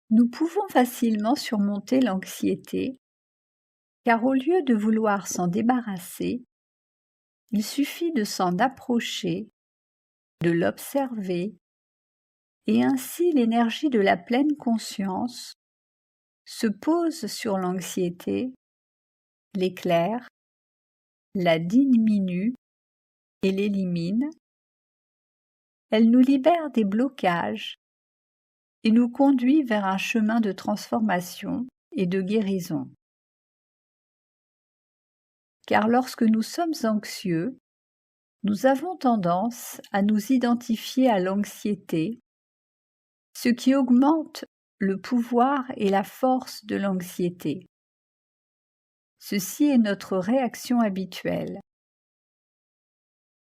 Nous pouvons facilement surmonter l'anxiété, car au lieu de vouloir s'en débarrasser, il suffit de s'en approcher, de l'observer, et ainsi l'énergie de la pleine conscience se pose sur l'anxiété, l'éclaire, la diminue et l'élimine. Elle nous libère des blocages et nous conduit vers un chemin de transformation et de guérison. Car lorsque nous sommes anxieux, nous avons tendance à nous identifier à l'anxiété, ce qui augmente le pouvoir et la force de l'anxiété. Ceci est notre réaction habituelle.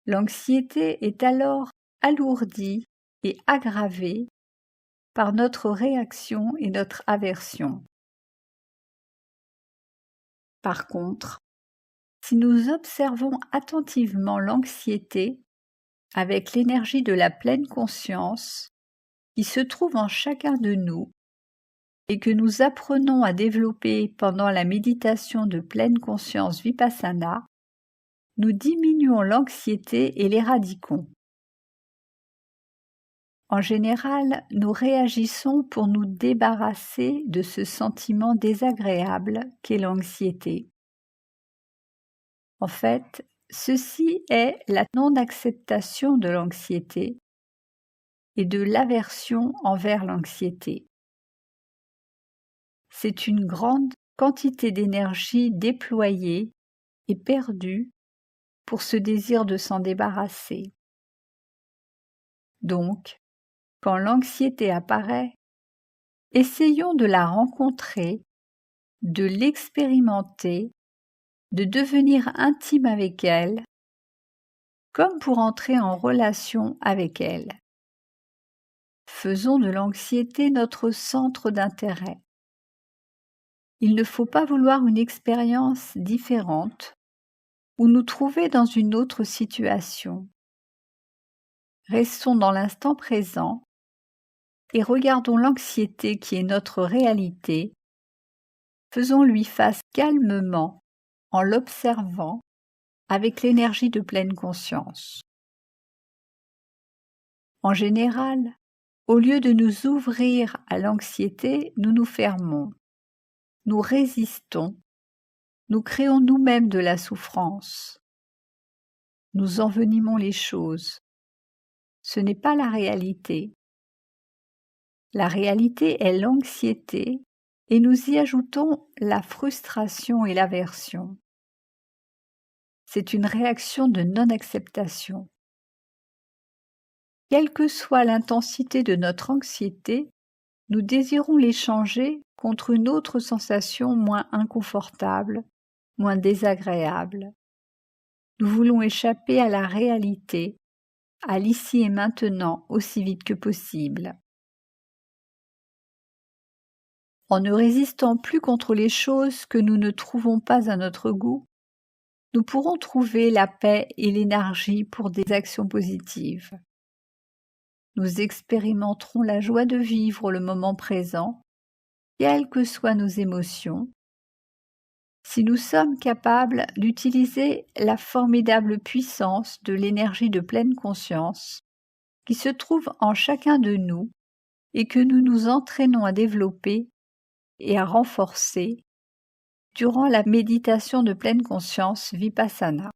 L'anxiété est alors alourdie et aggravée par notre réaction et notre aversion. Par contre, si nous observons attentivement l'anxiété avec l'énergie de la pleine conscience qui se trouve en chacun de nous et que nous apprenons à développer pendant la méditation de pleine conscience Vipassana, nous diminuons l'anxiété et l'éradiquons. En général, nous réagissons pour nous débarrasser de ce sentiment désagréable qu'est l'anxiété. En fait, ceci est la non-acceptation de l'anxiété et de l'aversion envers l'anxiété. C'est une grande quantité d'énergie déployée et perdue pour ce désir de s'en débarrasser. Donc, quand l'anxiété apparaît, essayons de la rencontrer, de l'expérimenter, de devenir intime avec elle, comme pour entrer en relation avec elle. Faisons de l'anxiété notre centre d'intérêt. Il ne faut pas vouloir une expérience différente ou nous trouver dans une autre situation. Restons dans l'instant présent et regardons l'anxiété qui est notre réalité. Faisons-lui face calmement en l'observant avec l'énergie de pleine conscience. En général, au lieu de nous ouvrir à l'anxiété, nous nous fermons. Nous résistons, nous créons nous-mêmes de la souffrance. Nous envenimons les choses. Ce n'est pas la réalité. La réalité est l'anxiété et nous y ajoutons la frustration et l'aversion. C'est une réaction de non-acceptation. Quelle que soit l'intensité de notre anxiété, nous désirons l'échanger contre une autre sensation moins inconfortable, moins désagréable. Nous voulons échapper à la réalité, à l'ici et maintenant aussi vite que possible. En ne résistant plus contre les choses que nous ne trouvons pas à notre goût, nous pourrons trouver la paix et l'énergie pour des actions positives. Nous expérimenterons la joie de vivre le moment présent, quelles que soient nos émotions, si nous sommes capables d'utiliser la formidable puissance de l'énergie de pleine conscience qui se trouve en chacun de nous et que nous nous entraînons à développer et à renforcer durant la méditation de pleine conscience Vipassana.